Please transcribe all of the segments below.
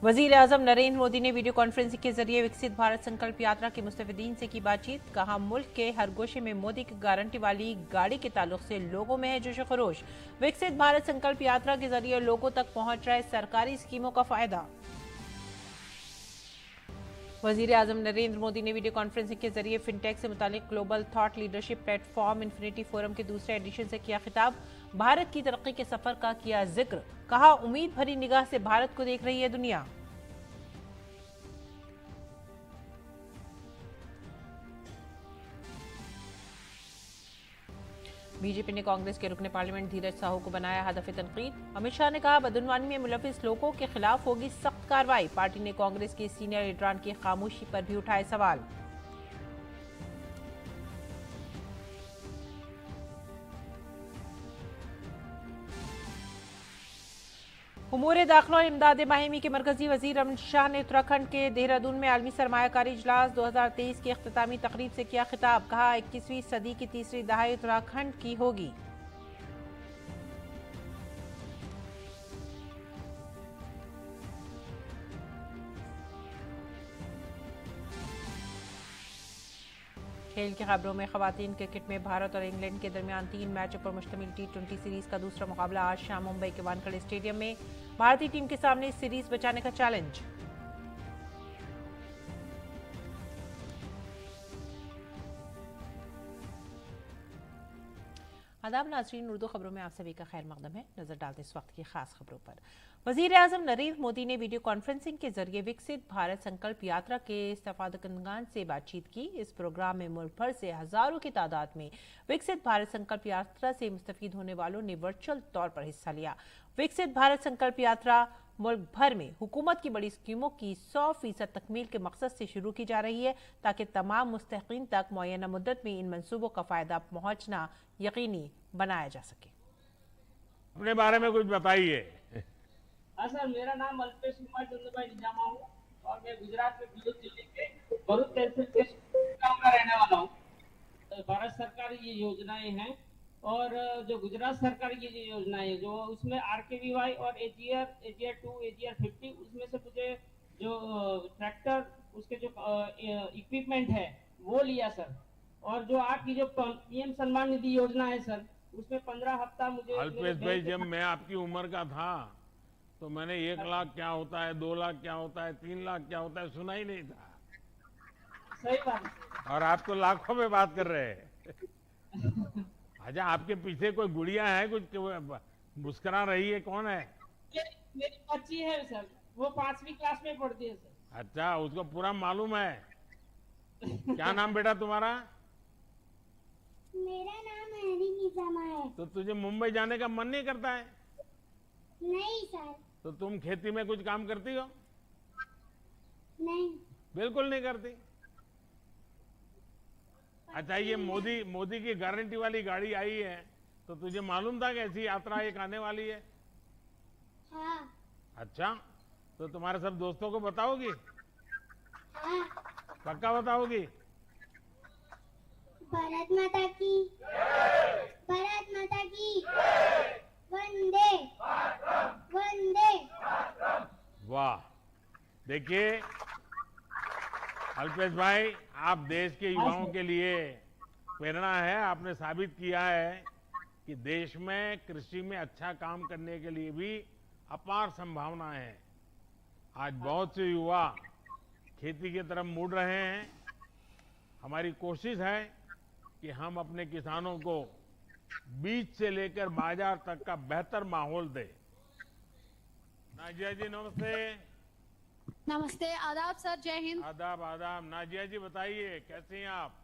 वजीर आजम नरेंद्र मोदी ने video conferencing के जरिए विकसित भारत संकल्प यात्रा के मुस्तफिदीन से की बातचीत। कहा, मुल्क के हर गोशे में मोदी की गारंटी वाली गाड़ी के ताल्लुक से लोगों में है जोश खरोश। विकसित भारत संकल्प यात्रा के जरिए लोगों तक पहुंच रहा है सरकारी स्कीमों का फायदा। वजीर आजम नरेंद्र मोदी ने वीडियो कॉन्फ्रेंसिंग के जरिए फिनटेक से मुतालिक global thought leadership platform infinity forum के दूसरे एडिशन से किया खिताब। भारत की तरक्की के सफर का किया जिक्र। कहा, उम्मीद भरी निगाह से भारत को देख रही है दुनिया। बीजेपी ने कांग्रेस के रुकने पार्लियामेंट धीरज साहू को बनाया हदफ तनकीद। अमित शाह ने कहा, बदउनवानी में मुलविस लोगों के खिलाफ होगी सख्त कार्रवाई। पार्टी ने कांग्रेस के सीनियर लीडरान की खामोशी पर भी उठाए सवाल। उमूर दाखिला और इमदाद बाहिमी के मरकजी वजीर अमित शाह ने उत्तराखंड के देहरादून में आलमी सरमायाकारी इजलास 2023 की अख्तामी तकरीब से किया खिताब। कहा, 21वीं सदी की तीसरी दहाई उत्तराखंड की होगी। खेल की खबरों में खवातीन क्रिकेट में भारत और इंग्लैंड के दरमियान 3 मैचों पर मुश्तमिल T20 सीरीज का दूसरा मुकाबला आज शाम मुंबई के वानखेड़े स्टेडियम में। भारतीय टीम के सामने इस सीरीज बचाने का चैलेंज। आदाब नाज़रीन, उर्दू खबरों में आप सभी का खैर मकदम है। नजर डालते इस वक्त की खास खबरों पर। वजीर आजम नरेंद्र मोदी ने वीडियो कॉन्फ्रेंसिंग के जरिए विकसित भारत संकल्प यात्रा के इस्तफादकंदगान से बातचीत की। इस प्रोग्राम में मुल्क भर से हजारों की तादाद में विकसित भारत संकल्प यात्रा से मुस्तफीद होने वालों ने वर्चुअल तौर पर हिस्सा लिया। विकसित भारत संकल्प यात्रा मुल्क भर में हुकूमत की बड़ी स्कीमों की 100% तकमील के मकसद से शुरू की जा रही है, ताकि तमाम मुस्तहिकीन तक मुअय्यना मुद्दत में इन मंसूबों का फायदा पहुंचना यकीनी बनाया जा सके। अपने बारे में कुछ बताइए। हाँ सर, मेरा नाम अल्पेश कुमार चंद्रभाई निजामा हूँ और मैं गुजरात में भरूच जिले के भरूच तहसील के गांव का रहने वाला हूँ। भारत सरकार की ये योजनाएं हैं और जो गुजरात सरकार की ये योजनाएं हैं, जो उसमें RKVY और AGR 2 AGR 50, उसमें से मुझे जो ट्रैक्टर उसके जो इक्विपमेंट है वो लिया सर। और जो आपकी जो PM सम्मान निधि योजना है सर, उसमें 15 हफ्ता मुझे। अल्पेश भाई, जब मैं आपकी उम्र का था तो मैंने 1 लाख क्या होता है, 2 लाख क्या होता है, 3 लाख क्या होता है सुना ही नहीं था। सही बात। और आप तो लाखों में बात कर रहे हैं। अच्छा, आपके पीछे कोई गुड़िया है, कुछ मुस्कुरा रही है, कौन है? मेरी बच्ची है सर, वो 5वीं क्लास में पढ़ती है सर। अच्छा, उसको पूरा मालूम है। क्या नाम बेटा तुम्हारा? मेरा नाम हनी निजामा है। तो तुझे मुंबई जाने का मन नहीं करता है? नहीं सर। तो तुम खेती में कुछ काम करती हो? नहीं। बिल्कुल नहीं करती। अच्छा, ये मोदी की गारंटी वाली गाड़ी आई है, तो तुझे मालूम था कि ऐसी यात्रा एक आने वाली है? हाँ। अच्छा, तो तुम्हारे सब दोस्तों को बताओगी? हाँ। पक्का बताओगी? भारत माता की, भारत माता की, वंदे वंदे। वाह, देखिए अल्पेश भाई, आप देश के युवाओं के लिए प्रेरणा है। आपने साबित किया है कि देश में कृषि में अच्छा काम करने के लिए भी अपार संभावनाएं हैं। आज बहुत से युवा खेती की तरफ मुड़ रहे हैं। हमारी कोशिश है कि हम अपने किसानों को बीज से लेकर बाजार तक का बेहतर माहौल दें। नाजिया जी नमस्ते। नमस्ते, आदाब सर, जय हिंद। आदाब आदाब। नाजिया जी बताइए, कैसी हैं आप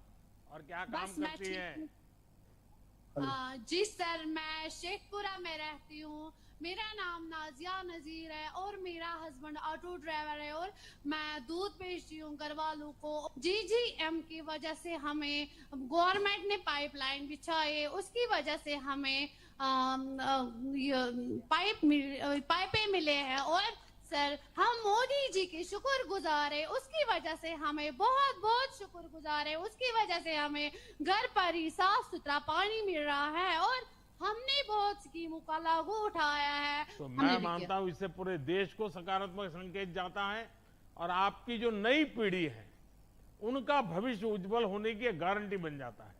और क्या काम करती हैं? जी सर, मैं शेखपुरा में रहती हूँ। मेरा नाम नाजिया नजीर है और मेरा हस्बैंड ऑटो ड्राइवर है और मैं दूध बेचती हूँ घर वालों को। GGM की वजह से हमें गवर्नमेंट ने पाइपलाइन बिछाए, उसकी वजह से हमें पाइपें मिले हैं और सर हम मोदी जी के शुक्रगुजार है, उसकी वजह से हमें बहुत बहुत शुक्रगुजार है, उसकी वजह से हमें घर पर ही साफ सुथरा पानी मिल रहा है और हमने बहुत स्कीमों का लागू उठाया है। तो हमने मैं भी मानता किया। हूं इससे पूरे देश को सकारात्मक संकेत जाता है और आपकी जो नई पीढ़ी है उनका भविष्य उज्जवल होने की गारंटी बन जाता है।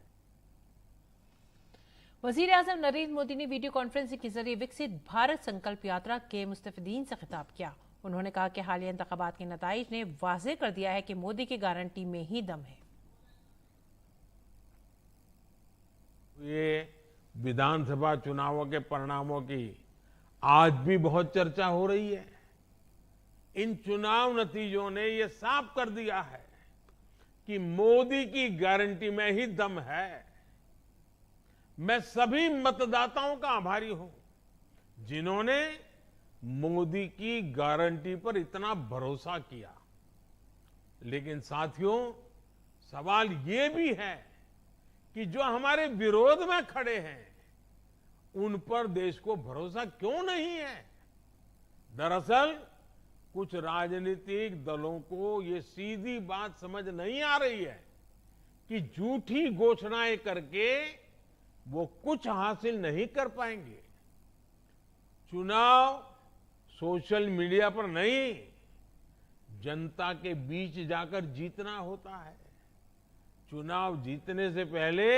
वजीर आजम नरेंद्र मोदी ने वीडियो कॉन्फ्रेंसिंग के जरिए विकसित भारत संकल्प यात्रा के मुस्तफिदीन से खिताब किया। उन्होंने कहा कि हालिया इंतखाबात के नताइज ने वाज़ेह कर दिया है कि मोदी की गारंटी में ही दम है। ये विधानसभा चुनावों के परिणामों की आज भी बहुत चर्चा हो रही है। इन चुनाव नतीजों ने ये साफ कर दिया है कि मोदी की गारंटी में ही दम है। मैं सभी मतदाताओं का आभारी हूं जिन्होंने मोदी की गारंटी पर इतना भरोसा किया। लेकिन साथियों, सवाल ये भी है कि जो हमारे विरोध में खड़े हैं उन पर देश को भरोसा क्यों नहीं है। दरअसल कुछ राजनीतिक दलों को ये सीधी बात समझ नहीं आ रही है कि झूठी घोषणाएं करके वो कुछ हासिल नहीं कर पाएंगे। चुनाव सोशल मीडिया पर नहीं, जनता के बीच जाकर जीतना होता है। चुनाव जीतने से पहले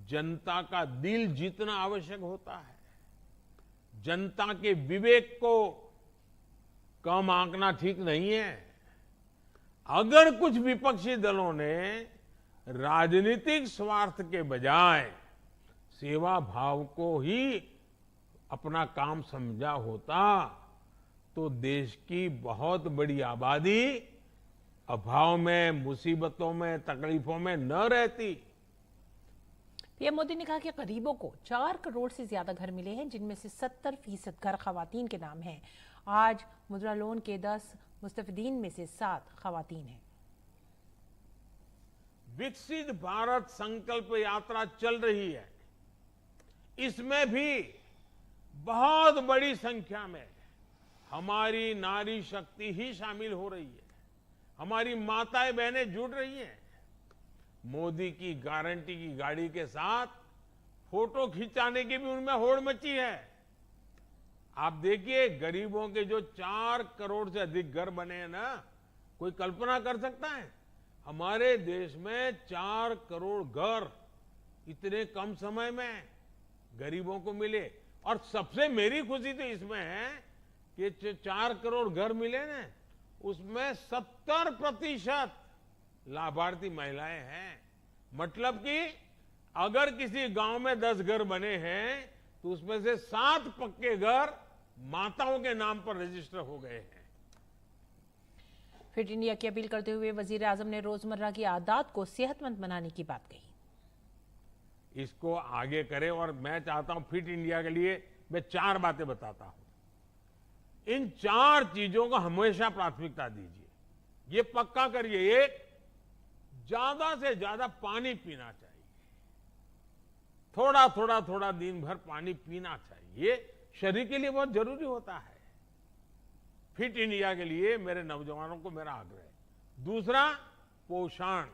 जनता का दिल जीतना आवश्यक होता है। जनता के विवेक को कम आंकना ठीक नहीं है। अगर कुछ विपक्षी दलों ने राजनीतिक स्वार्थ के बजाय सेवा भाव को ही अपना काम समझा होता तो देश की बहुत बड़ी आबादी अभाव में, मुसीबतों में, तकलीफों में न रहती। पीएम मोदी ने कहा कि गरीबों को 4 करोड़ से ज्यादा घर मिले हैं, जिनमें से 70% घर खवातीन के नाम हैं। आज मुद्रा लोन के 10 मुस्तफिदीन में से 7 खवातीन हैं। विकसित भारत संकल्प यात्रा चल रही है। इसमें भी बहुत बड़ी संख्या में हमारी नारी शक्ति ही शामिल हो रही है। हमारी माताएं बहनें जुड़ रही हैं। मोदी की गारंटी की गाड़ी के साथ फोटो खिंचाने की भी उनमें होड़ मची है। आप देखिए, गरीबों के जो 4 करोड़ से अधिक घर बने हैं ना, कोई कल्पना कर सकता है हमारे देश में 4 करोड़ घर इतने कम समय में गरीबों को मिले। और सबसे मेरी खुशी तो इसमें है कि 4 करोड़ घर मिले ना, उसमें 70% लाभार्थी महिलाएं हैं। मतलब कि अगर किसी गांव में 10 घर बने हैं तो उसमें से 7 पक्के घर माताओं के नाम पर रजिस्टर हो गए हैं। फिट इंडिया की अपील करते हुए वजीर आजम ने रोजमर्रा की आदत को सेहतमंद बनाने की बात कही। इसको आगे करें और मैं चाहता हूं फिट इंडिया के लिए मैं 4 बातें बताता हूं। इन 4 चीजों को हमेशा प्राथमिकता दीजिए। ये पक्का करिए, एक, ज्यादा से ज्यादा पानी पीना चाहिए। थोड़ा दिन भर पानी पीना चाहिए। ये शरीर के लिए बहुत जरूरी होता है। फिट इंडिया के लिए मेरे नौजवानों को मेरा आग्रह है। दूसरा, पोषण।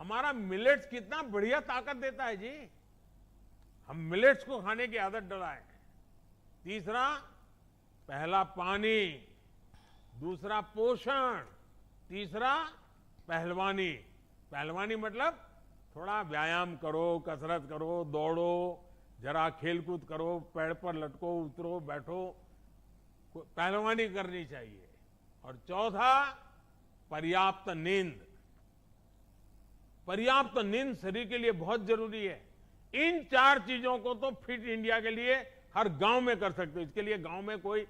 हमारा मिलेट्स कितना बढ़िया ताकत देता है जी। हम मिलेट्स को खाने की आदत डलाएं। तीसरा, पहला पानी। दूसरा, पोषण। तीसरा, पहलवानी। पहलवानी मतलब थोड़ा व्यायाम करो, कसरत करो, दौड़ो, जरा खेलकूद करो, पेड़ पर लटको, उतरो, बैठो, पहलवानी करनी चाहिए। और चौथा, पर्याप्त नींद। पर्याप्त नींद शरीर के लिए बहुत जरूरी है। इन 4 चीजों को तो फिट इंडिया के लिए हर गांव में कर सकते हो। इसके लिए गांव में कोई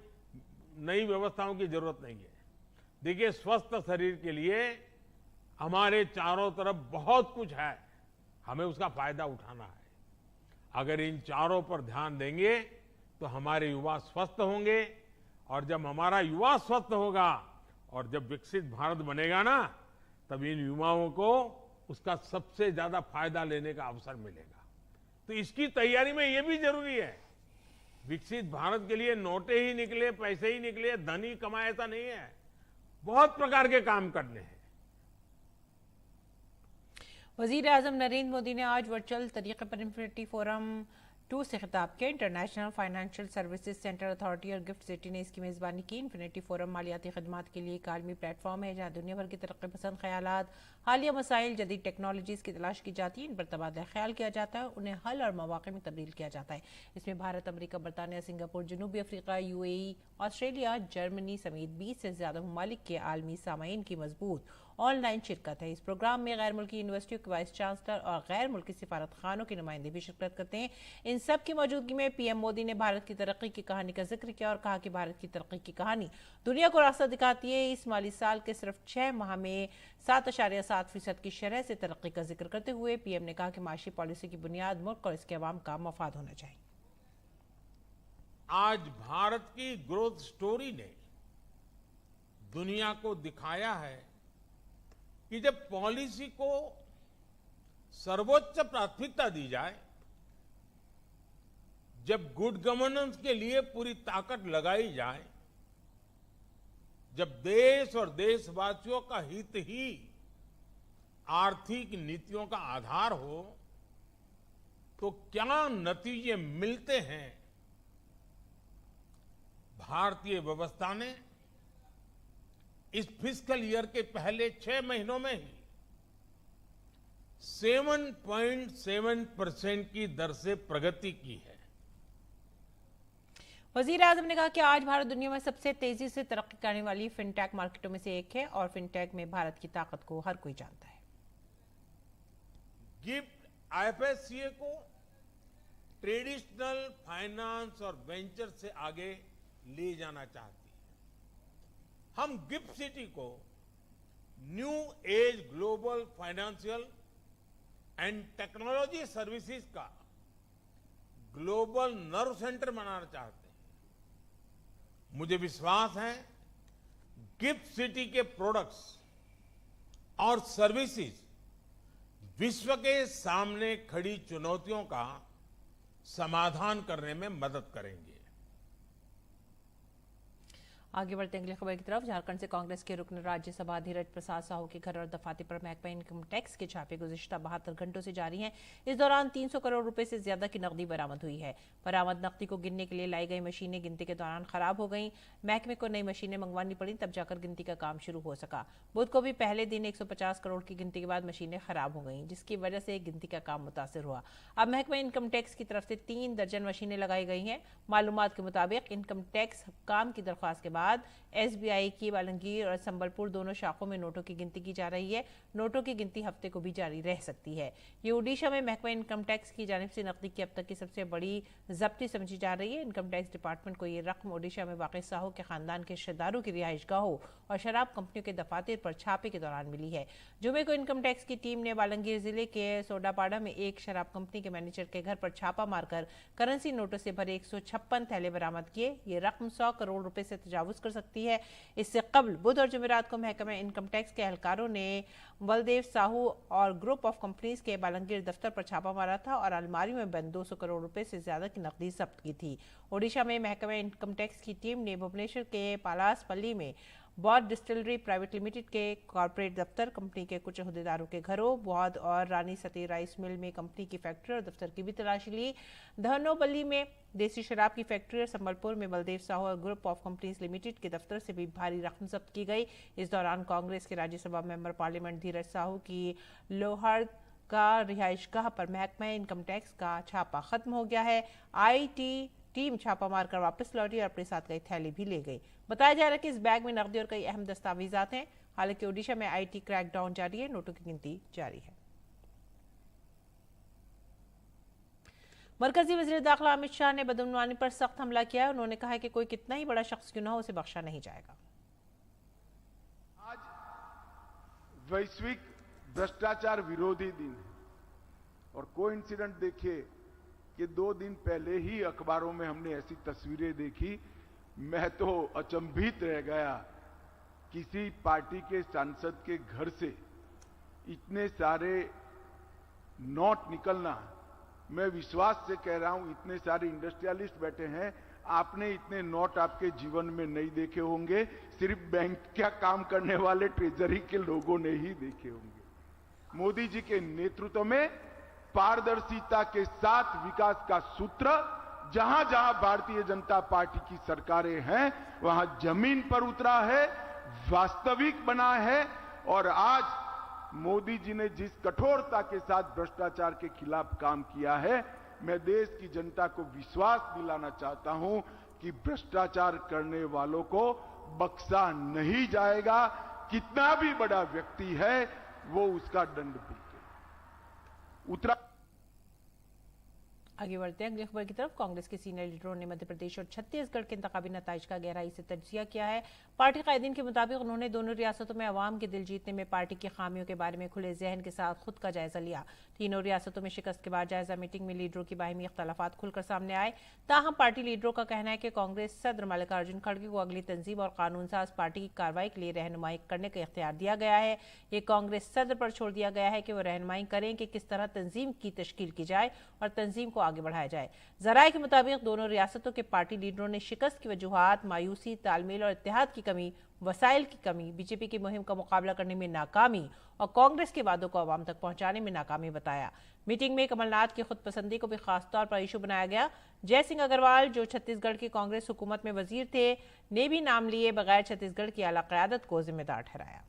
नई व्यवस्थाओं की जरूरत नहीं है। देखिए, स्वस्थ शरीर के लिए हमारे चारों तरफ बहुत कुछ है, हमें उसका फायदा उठाना है। अगर इन चारों पर ध्यान देंगे तो हमारे युवा स्वस्थ होंगे, और जब हमारा युवा स्वस्थ होगा और जब विकसित भारत बनेगा ना, तब इन युवाओं को उसका सबसे ज्यादा फायदा लेने का अवसर मिलेगा। तो इसकी तैयारी में यह भी जरूरी है। विकसित भारत के लिए नोटें ही निकले, पैसे ही निकले, धन ही कमाए, ऐसा नहीं है। बहुत प्रकार के काम करने हैं। वजीर आजम नरेंद्र मोदी ने आज वर्चुअल तरीके पर इन्फिनिटी फोरम 2 से खिताब किया। International financial services centre authority और गिफ्ट सिटी ने इसकी मेज़बानी की। इन्फिनिटी फोरम मालियाती खदमात के लिए एक आलमी प्लेटफॉर्म है जहां दुनिया भर की तरक्की पसंद ख्यालात, हालिया मसाइल, जदीद टेक्नोलॉजीज़ की तलाश की जाती है, इन पर तबादला ख्याल किया जाता है, उन्हें हल और मौक़े में तब्दील किया जाता है। इसमें भारत, अमरीका, बरतानिया, सिंगापुर, जनूबी अफ्रीका, UAE, ऑस्ट्रेलिया, जर्मनी समेत 20 से ज़्यादा ममालिक के आलमी सामाईन की मजबूत ऑनलाइन शिरकत है। इस प्रोग्राम में गैर मुल्की यूनिवर्सिटियों के वाइस चांसलर और गैर मुल्की सिफारत खानों के नुमाइंदे भी शिरकत करते हैं। इन सब की मौजूदगी में PM मोदी ने भारत की तरक्की की कहानी का जिक्र किया और कहा कि भारत की तरक्की की कहानी दुनिया को रास्ता दिखाती है। इस माली साल के सिर्फ 6 माह में 7.7% की शरह से तरक्की का जिक्र करते हुए PM ने कहा कि माशी पॉलिसी की बुनियाद मुल्क और इसके अवाम का मफाद होना चाहिए। आज भारत की ग्रोथ स्टोरी ने दुनिया को दिखाया है कि जब पॉलिसी को सर्वोच्च प्राथमिकता दी जाए, जब गुड गवर्नेंस के लिए पूरी ताकत लगाई जाए, जब देश और देशवासियों का हित ही आर्थिक नीतियों का आधार हो, तो क्या नतीजे मिलते हैं। भारतीय व्यवस्था ने इस फिस्कल ईयर के पहले 6 महीनों में ही 7.7% की दर से प्रगति की है। वजीर आजम ने कहा कि आज भारत दुनिया में सबसे तेजी से तरक्की करने वाली फिनटेक मार्केटों में से एक है और फिनटेक में भारत की ताकत को हर कोई जानता है। गिफ्ट IFSCA को ट्रेडिशनल फाइनेंस और वेंचर से आगे ले जाना चाहती है। हम गिफ्ट सिटी को new age global financial and technology services का ग्लोबल नर्व सेंटर बनाना चाहते हैं। मुझे विश्वास है गिफ्ट सिटी के प्रोडक्ट्स और सर्विसेज विश्व के सामने खड़ी चुनौतियों का समाधान करने में मदद करेंगे। आगे बढ़ते अगली खबर की तरफ। झारखंड से कांग्रेस के रुकन राज्यसभा धीरज प्रसाद साहू के घर और दफातर पर महकमा इनकम टैक्स के छापे गुज़िश्ता 72 घंटों से जारी हैं। इस दौरान 300 करोड़ रुपए से ज्यादा की नकदी बरामद हुई है। बरामद नकदी को गिनने के लिए लाई गई मशीनें गिनती के दौरान खराब हो गई। महकमे को नई मशीनें मंगवानी पड़ी, तब जाकर गिनती का काम शुरू हो सका। बुध को भी पहले दिन 150 करोड़ की गिनती के बाद मशीनें खराब हो गई, जिसकी वजह से गिनती का काम मुतासिर हुआ। अब महकमा इनकम टैक्स की तरफ से 3 दर्जन मशीनें लगाई गई हैं। मालूमात के मुताबिक इनकम टैक्स काम की दरख्वास्त के बाद SBI की बालंगीर और संबलपुर दोनों शाखों में नोटों की गिनती की जा रही है। नोटों की गिनती हफ्ते को भी जारी रह सकती है। ये ओडिशा में महकमा इनकम टैक्स की जानिब से नकदी की अब तक की सबसे बड़ी जब्ती समझी जा रही है। इनकम टैक्स डिपार्टमेंट को ये रकम ओडिशा में वाक़ साहू के खानदान के रिश्तेदारों की रिहाइशगाहों और शराब कंपनियों के दफातर पर छापे के दौरान मिली है। जुमे को इनकम टैक्स की टीम ने बालंगीर जिले के सोडापाड़ा में एक शराब कंपनी के मैनेजर के घर पर छापा मारकर करेंसी नोटों से भरे 156 थैले बरामद किए। ये रकम 100 करोड़ रुपए से तजावुज कर सकती है। इससे कबल बुध और जुमेरात को महकमा इनकम टैक्स के एहलकारों ने बलदेव साहू और ग्रुप ऑफ कंपनीज के बालंगीर दफ्तर पर छापा मारा था और अलमारी में बंद 200 करोड़ रुपए से ज्यादा की नकदी जब्त की थी। ओडिशा में महकमा इनकम टैक्स की टीम ने भुवनेश्वर के पालासपल्ली में बौद्ध डिस्टिलरी प्राइवेट लिमिटेड के कॉर्पोरेट दफ्तर, कंपनी के कुछ अहदेदारों के घरों, बौद्ध और रानी सती राइस मिल में कंपनी की फैक्ट्री और दफ्तर की भी तलाशी ली। धनोबली में देसी शराब की फैक्ट्री और संबलपुर में बलदेव साहू और ग्रुप ऑफ कंपनीज लिमिटेड के दफ्तर से भी भारी रकम जब्त की गई। इस दौरान कांग्रेस के राज्यसभा मेंबर पार्लियामेंट धीरज साहू की लोहार का रिहाइशगाह पर महकमा इनकम टैक्स का छापा खत्म हो गया है। IT टीम छापा मारकर वापस लौटी और अपने साथ कई थैले भी ले गई। बताया जा रहा है कि इस बैग में नकदी और कई अहम दस्तावेजात हैं। हालांकि ओडिशा में IT क्रैकडाउन जारी है, नोटों की गिनती जारी है। मरकजी वज़ीर दाखिला अमित शाह ने बदउनवानी पर सख्त हमला किया है। उन्होंने कहा है कि कोई कितना ही बड़ा शख्स क्यों न हो, उसे बख्शा नहीं जाएगा। आज वैश्विक भ्रष्टाचार विरोधी दिन है और कोइंसिडेंट देखिए कि 2 दिन पहले ही अखबारों में हमने ऐसी तस्वीरें देखी, मैं तो अचंभित रह गया। किसी पार्टी के सांसद के घर से इतने सारे नोट निकलना, मैं विश्वास से कह रहा हूं, इतने सारे इंडस्ट्रियलिस्ट बैठे हैं, आपने इतने नोट आपके जीवन में नहीं देखे होंगे। सिर्फ बैंक का काम करने वाले ट्रेजरी के लोगों ने ही देखे होंगे। मोदी जी के नेतृत्व में पारदर्शिता के साथ विकास का सूत्र जहां जहां भारतीय जनता पार्टी की सरकारें हैं वहां जमीन पर उतरा है, वास्तविक बना है। और आज मोदी जी ने जिस कठोरता के साथ भ्रष्टाचार के खिलाफ काम किया है, मैं देश की जनता को विश्वास दिलाना चाहता हूं कि भ्रष्टाचार करने वालों को बख्शा नहीं जाएगा। कितना भी बड़ा व्यक्ति है वो उसका दंड भुगते। उत्तरा आगे बढ़ते हैं अगली खबर की तरफ। कांग्रेस के सीनियर लीडरों ने मध्य प्रदेश और छत्तीसगढ़ के इंतखाबी नताइज का गहराई से तजिया किया है। पार्टी कायदीन के मुताबिक उन्होंने दोनों रियासतों में अवाम के दिल जीतने में पार्टी की खामियों के बारे में खुले जहन के साथ खुद का जायजा लिया। तीनों रियासतों में शिकस्त के बाद जायजा मीटिंग में लीडरों की बाहिमी इख्तलाफात खुलकर सामने आए। ताहम पार्टी लीडरों का कहना है कि कांग्रेस सदर मल्लिकार्जुन खड़गे को अगली तंजीम और कानून साज पार्टी की कार्रवाई के लिए रहनुमाई करने का इख्तियार दिया गया है। ये कांग्रेस सदर पर छोड़ दिया गया है कि वो रहनुमाई करें कि किस तरह तंजीम की तश्कील की जाए और तंजीम को आगे बढ़ाया जाए। जराये के मुताबिक दोनों रियासतों के पार्टी लीडरों ने शिकस्त की वजूहात मायूसी, तालमेल और इत्तेहाद की कमी, वसाइल की कमी, बीजेपी की मुहिम का मुकाबला करने में नाकामी और कांग्रेस के वादों को आवाम तक पहुंचाने में नाकामी बताया। मीटिंग में कमलनाथ की खुदपसंदी को भी खासतौर पर इशू बनाया गया। जयसिंह अग्रवाल, जो छत्तीसगढ़ की कांग्रेस हुकूमत में वजीर थे, ने भी नाम लिए बगैर छत्तीसगढ़ की आला क़यादत को जिम्मेदार ठहराया।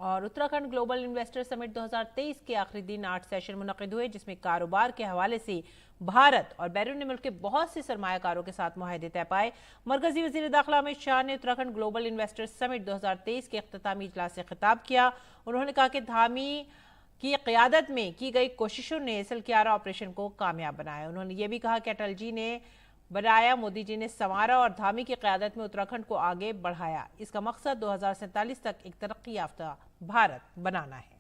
और उत्तराखंड ग्लोबल इन्वेस्टर समिट 2023 के आखिरी दिन 8 सेशन मुनक़िद हुए, जिसमें कारोबार के हवाले से भारत और बैरून मुल्क के बहुत से सरमायाकारों के साथ मुआहदे तय पाए। मरकजी वज़ीर दाखिला अमित शाह ने उत्तराखंड ग्लोबल इन्वेस्टर समिट 2023 के इख्तितामी इजलास से खिताब किया। उन्होंने कहा कि धामी की क़यादत में की गई कोशिशों ने सलक्यारा ऑपरेशन को कामयाब बनाया। उन्होंने ये भी कहा कि अटल जी ने बनाया, मोदी जी ने संवारा और धामी की क़यादत में उत्तराखंड को आगे बढ़ाया। इसका मकसद 2047 तक एक तरक्की याफ्ता भारत बनाना है।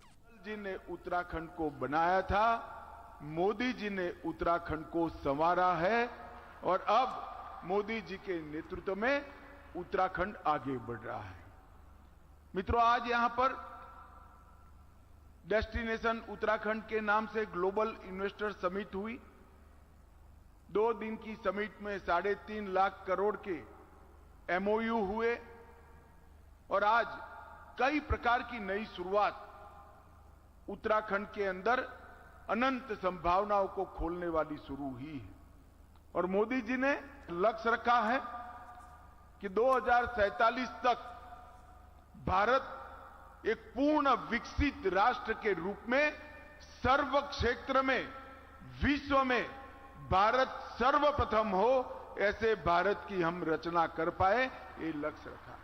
अटल जी ने उत्तराखंड को बनाया था, मोदी जी ने उत्तराखंड को संवारा है और अब मोदी जी के नेतृत्व में उत्तराखंड आगे बढ़ रहा है। मित्रों, आज यहां पर डेस्टिनेशन उत्तराखंड के नाम से ग्लोबल इन्वेस्टर समिट हुई। 2 दिन की समिट में 3.5 लाख करोड़ के एमओयू हुए और आज कई प्रकार की नई शुरुआत उत्तराखंड के अंदर अनंत संभावनाओं को खोलने वाली शुरू हुई है। और मोदी जी ने लक्ष्य रखा है कि 2047 तक भारत एक पूर्ण विकसित राष्ट्र के रूप में सर्व क्षेत्र में विश्व में भारत सर्वप्रथम हो, ऐसे भारत की हम रचना कर पाए, ये लक्ष्य रखा है।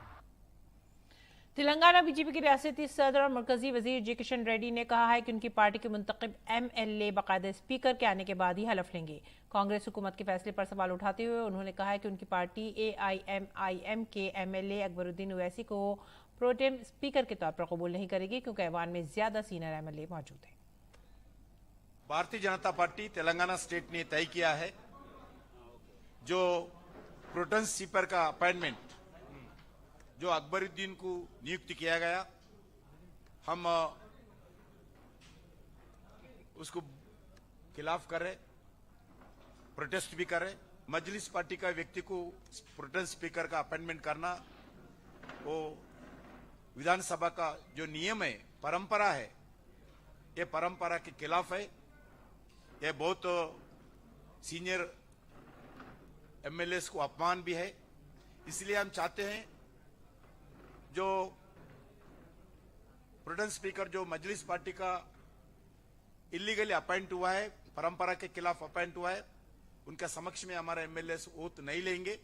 तेलंगाना बीजेपी के रियासती सदर और मरकजी वजीर जी किशन रेड्डी ने कहा है कि उनकी पार्टी के मुंतखब एमएलए बाकायदा स्पीकर के आने के बाद ही हलफ लेंगे। कांग्रेस हुकूमत के फैसले पर सवाल उठाते हुए उन्होंने कहा है कि उनकी पार्टी AIMIM के एमएलए अकबरुद्दीन ओवैसी को प्रोटेम स्पीकर के तौर पर कबूल नहीं करेगी, क्योंकि ऐवान में ज्यादा सीनियर एमएलए मौजूद हैं। भारतीय जनता पार्टी तेलंगाना स्टेट ने तय किया है जो प्रोटेम स्पीकर का अपॉइंटमेंट जो अकबरुद्दीन को नियुक्त किया गया, हम उसको खिलाफ कर रहे, प्रोटेस्ट भी कर रहे। मजलिस पार्टी का व्यक्ति को प्रोटेम स्पीकर का अपॉइंटमेंट करना वो विधानसभा का जो नियम है, परंपरा है, ये परंपरा के खिलाफ है। ये बहुत सीनियर एमएलएस को अपमान भी है। इसलिए हम चाहते हैं जो प्रोटेम स्पीकर जो मजलिस पार्टी का इलीगली अपॉइंट हुआ है, परंपरा के खिलाफ अपॉइंट हुआ है, उनका समक्ष में हमारा एमएलएस ओथ नहीं लेंगे।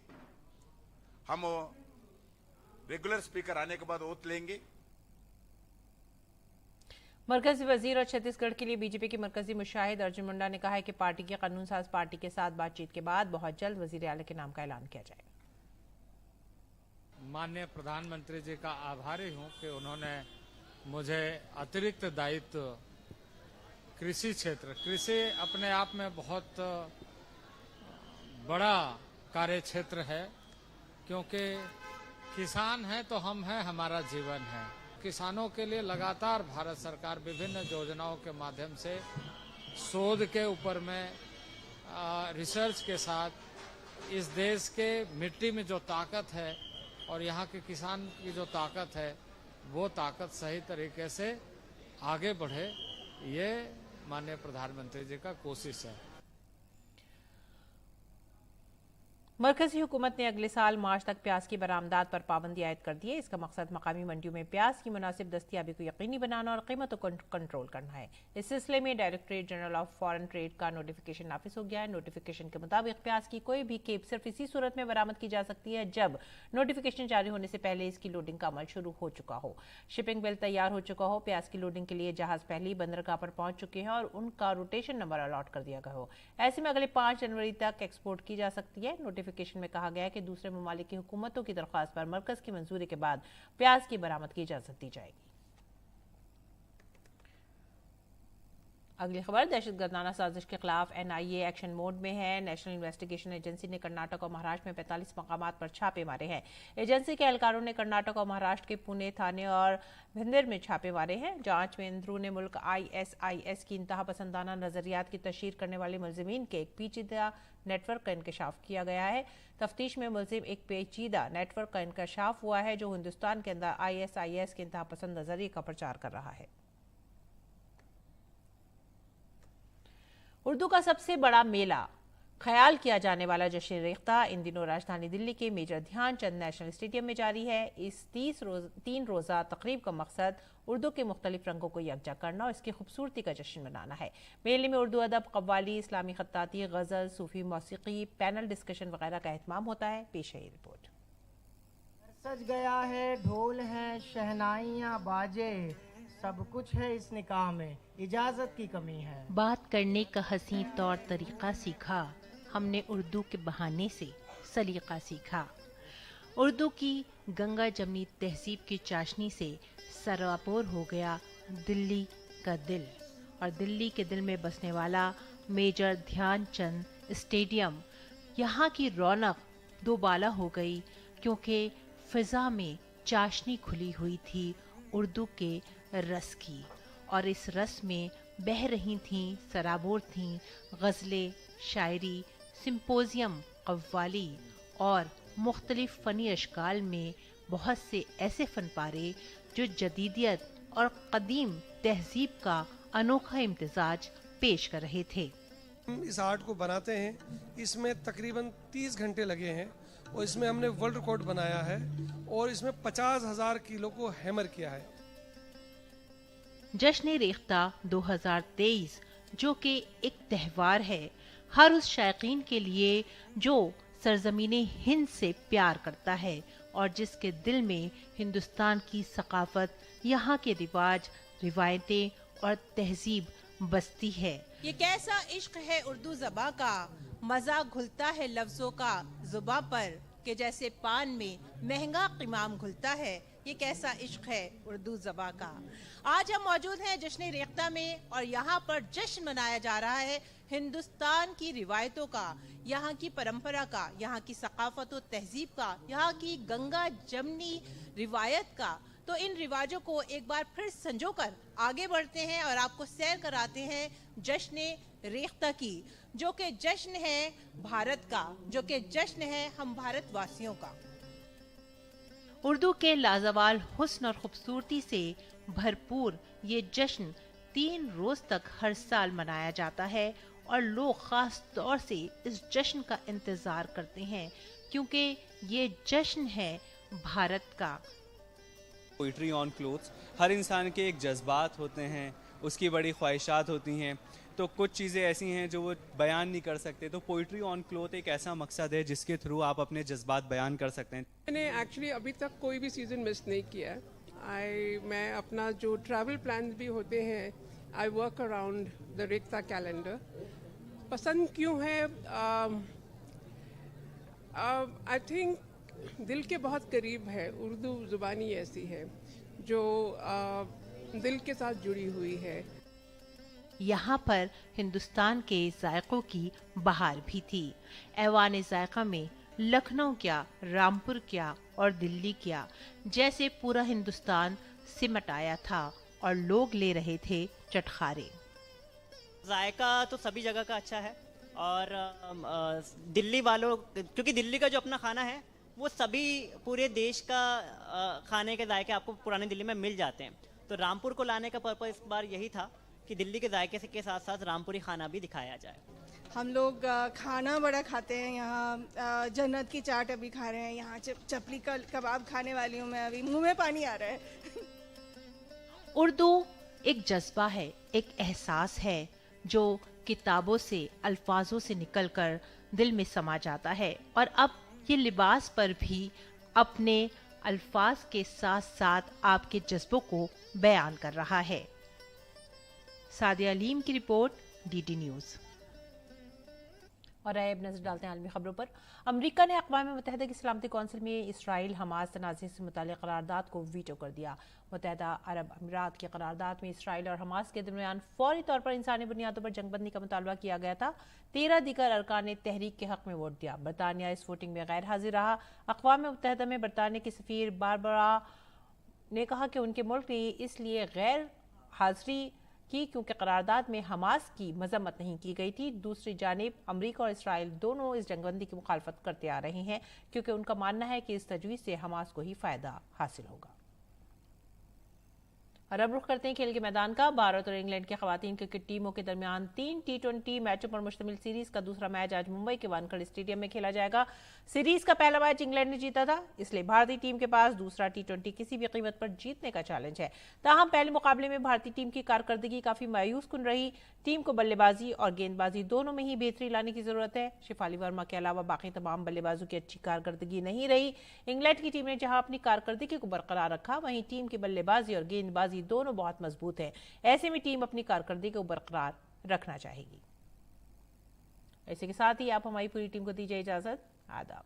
हम रेगुलर स्पीकर आने के बाद ओथ लेंगे। मरकजी वजीर और छत्तीसगढ़ के लिए बीजेपी के मरकजी मुशाहिद अर्जुन मुंडा ने कहा है कि पार्टी के कानून साज पार्टी के साथ बातचीत के बाद बहुत जल्द वजीर आला के नाम का ऐलान किया जाएगा। माननीय प्रधानमंत्री जी का आभारी हूं कि उन्होंने मुझे अतिरिक्त दायित्व कृषि क्षेत्र, कृषि अपने आप में बहुत बड़ा कार्य क्षेत्र है, क्योंकि किसान है तो हम हैं, हमारा जीवन है। किसानों के लिए लगातार भारत सरकार विभिन्न योजनाओं के माध्यम से शोध के ऊपर में रिसर्च के साथ इस देश के मिट्टी में जो ताकत है और यहाँ के किसान की जो ताकत है वो ताकत सही तरीके से आगे बढ़े, ये माननीय प्रधानमंत्री जी का कोशिश है। मरकजी हुकूमत ने अगले साल मार्च तक प्याज की बरामदात पर पाबंदी आयद कर दी है। इसका मकसद मकामी मंडियों में प्याज की मुनासिब दस्तियाबी को यकीनी बनाना और कीमतों को कंट्रोल करना है। इस सिलसिले में directorate general of foreign trade का नोटिफिकेशन नाफिज हो गया है। नोटिफिकेशन के मुताबिक प्याज की कोई भी खेप सिर्फ इसी सूरत में बरामद की जा सकती है जब नोटिफिकेशन जारी होने से पहले इसकी लोडिंग का अमल शुरू हो चुका हो, शिपिंग बिल तैयार हो चुका हो, प्याज की लोडिंग के लिए जहाज पहले ही बंदरगाह पर पहुंच चुके हैं और उनका रोटेशन नंबर अलॉट कर दिया गया हो। ऐसे में अगले 5 जनवरी तक एक्सपोर्ट की जा सकती है। नोटिफिकेशन में कहा गया है कि दूसरे ममालिक की हुकूमतों की दरख्वास्त पर मरकज की मंजूरी के बाद प्याज की बरामद की इजाजत दी जाएगी। अगली खबर, दहशतगर्दाना साजिश के खिलाफ NIA एक्शन मोड में है। नेशनल इन्वेस्टिगेशन एजेंसी ने कर्नाटक और महाराष्ट्र में 45 मकामात पर छापे मारे हैं। एजेंसी के एहलकारों ने कर्नाटक और महाराष्ट्र के पुणे, थाने और भिंदर में छापे मारे हैं। जांच में अंदरून मुल्क ISIS की इंतहा पसंदाना नजरियात की तशहीर करने वाले मुलजिमीन के एक पेचीदा नेटवर्क का इंकशाफ किया गया है। तफ्तीश में मुलजिम एक पेचीदा नेटवर्क का इंकशाफ हुआ है जो हिंदुस्तान के अंदर ISIS के इंतहा पसंद नजरिए का प्रचार कर रहा है। उर्दू का सबसे बड़ा मेला ख्याल किया जाने वाला जश्न रेख्ता इन दिनों राजधानी दिल्ली के मेजर ध्यानचंद नेशनल स्टेडियम में जारी है। इस 3 रोज़ा तकरीब का मकसद उर्दू के मुख्तलिफ रंगों को यकजा करना और इसकी खूबसूरती का जश्न मनाना है। मेले में उर्दू अदब, कव्वाली, इस्लामी खत्ताती, गज़ल, सूफी मौसीकी, पैनल डिस्कशन वगैरह का एहतमाम होता है। पेश है ये रिपोर्ट। सज गया है, ढोल है, शहनाइयाँ बाजे, सब कुछ है इस निकाह में, इजाजत की कमी है। बात करने का हसीन तौर तरीका सीखा हमने, उर्दू के बहाने से सलीका सीखा। उर्दू की गंगा जमनी तहजीब की चाशनी से सराबोर हो गया दिल्ली का दिल, और दिल्ली के दिल में बसने वाला मेजर ध्यानचंद स्टेडियम। यहाँ की रौनक दोबाला हो गई क्योंकि फिजा में चाशनी खुली हुई थी उर्दू के रस की, और इस रस में बह रही थीं, सराबोर थीं गज़लें, शायरी, सिंपोजियम, कव्वाली और मुख्तलिफ फ़नी अशकाल में बहुत से ऐसे फ़नपारे जो जदीदियत और क़दीम तहज़ीब का अनोखा इम्तिज़ाज पेश कर रहे थे। हम इस आर्ट को बनाते हैं, इसमें तकरीबन 30 घंटे लगे हैं और इसमें हमने वर्ल्ड रिकॉर्ड बनाया है और इसमें 50,000 किलो को हैमर किया है। जश्न रेख्ता 2023 जो कि एक त्यौहार है हर उस शायकीन के लिए जो सरजमीने हिंद से प्यार करता है और जिसके दिल में हिंदुस्तान की सकाफत, यहाँ के रिवाज, रिवायतें और तहजीब बसती है। ये कैसा इश्क है उर्दू ज़बां का, मजा घुलता है लफ्जों का ज़ुबां पर कि जैसे पान में महंगा क़िमाम घुलता है। ये कैसा इश्क है उर्दू ज़बां का। आज हम मौजूद हैं जश्न रेख्ता में और यहाँ पर जश्न मनाया जा रहा है हिंदुस्तान की रिवायतों का, यहाँ की परंपरा का, यहाँ की सकाफत और तहजीब का, यहाँ की गंगा जमनी रिवायत का। तो इन रिवाजों को एक बार फिर संजोकर आगे बढ़ते हैं और आपको सैर कराते हैं जश्न रेख्ता की, जो कि जश्न है भारत का, जो कि जश्न है हम भारतवासियों का। उर्दू के लाजवाल हुस्न और खूबसूरती से भरपूर ये जश्न 3 रोज तक हर साल मनाया जाता है और लोग खास तौर से इस जश्न का इंतजार करते हैं क्योंकि ये जश्न है भारत का। पोइट्री ऑन क्लोथ्स, हर इंसान के एक जज्बात होते हैं, उसकी बड़ी ख्वाहिशात होती हैं, तो कुछ चीज़ें ऐसी हैं जो वो बयान नहीं कर सकते, तो पोइट्री ऑन क्लोथ एक ऐसा मकसद है जिसके थ्रू आप अपने जज्बात बयान कर सकते हैं। मैंने एक्चुअली अभी तक कोई भी सीज़न मिस नहीं किया है। मैं अपना जो ट्रैवल प्लान भी होते हैं, I work around the Rekhta calendar. पसंद क्यों है? आई थिंक दिल के बहुत करीब है। उर्दू ज़ुबानी ऐसी है जो दिल के साथ जुड़ी हुई है। यहाँ पर हिंदुस्तान के जायकों की बहार भी थी। ऐवान जायका में लखनऊ क्या, रामपुर क्या और दिल्ली क्या जैसे पूरा हिंदुस्तान सिमट आया था और लोग ले रहे थे चटखारे। जायका तो सभी जगह का अच्छा है और दिल्ली वालों, क्योंकि दिल्ली का जो अपना खाना है वो सभी पूरे देश का खाने के जायके आपको पुरानी दिल्ली में मिल जाते हैं। तो रामपुर को लाने का पर्पस इस बार यही था कि दिल्ली के जायके के साथ साथ रामपुरी खाना भी दिखाया जाए। हम लोग खाना बड़ा खाते हैं यहाँ, जन्नत की चाट अभी खा रहे हैं, यहाँ चपली का कबाब खाने वाली हूँ मैं, अभी मुंह में पानी आ रहा है। उर्दू एक जज्बा है, एक एहसास है जो किताबों से, अल्फाजों से निकलकर दिल में समा जाता है और अब ये लिबास पर भी अपने अल्फाज के साथ साथ आपके जज्बों को बयान कर रहा है। सादिया अलीम की रिपोर्ट, डीडी न्यूज़। और अब नजर डालते हैं आलमी खबरों पर। अमेरिका ने अक़वाम मुत्तहिदा की सलामती कौंसिल में इसराइल हमास तनाज़े से मुताल्लिक़ करारदाद को वीटो कर दिया। मुत्तहिदा अरब अमीरात की करारदाद में इसराइल और हमास के दरमियान फौरी तौर पर इंसानी बुनियादों पर जंगबंदी का मुतालबा किया गया था। 13 दीगर अरकान ने तहरीक के हक में वोट दिया। बरतानिया इस वोटिंग में गैर हाजिर रहा। अक़वाम मुत्तहिदा में बरतानिया की सफ़ीर बारबरा ने कहा कि उनके मुल्क ने इसलिए गैर हाजिरी की क्योंकि करारदाद में हमास की मजम्मत नहीं की गई थी। दूसरी जानिब अमरीका और इसराइल दोनों इस जंगबंदी की मुखालफत करते आ रहे हैं क्योंकि उनका मानना है कि इस तजवीज़ से हमास को ही फ़ायदा हासिल होगा। और अब रुख करते हैं खेल के मैदान का। भारत और इंग्लैंड की खवातीन क्रिकेट टीमों के दरमियान 3 T20 मैचों पर मुश्तमिल सीरीज का दूसरा मैच आज मुंबई के वानखेड़े स्टेडियम में खेला जाएगा। सीरीज का पहला मैच इंग्लैंड ने जीता था, इसलिए भारतीय टीम के पास दूसरा T20 किसी भी कीमत पर जीतने का चैलेंज है। ताहम पहले मुकाबले में भारतीय टीम की कारकर्दगी काफी मायूस कुन रही। टीम को बल्लेबाजी और गेंदबाजी दोनों में ही बेहतरी लाने की जरूरत है। शिफाली वर्मा के अलावा बाकी तमाम बल्लेबाजों की अच्छी कारकर्दगी नहीं रही। इंग्लैंड की टीम ने जहां अपनी कारकर्दगी को बरकरार रखा, वहीं टीम की बल्लेबाजी और गेंदबाजी दोनों बहुत मजबूत है। ऐसे में टीम अपनी कारकर्दगी को बरकरार रखना चाहेगी। इसी के साथ ही आप हमारी पूरी टीम को दीजिए इजाजत। आदाब।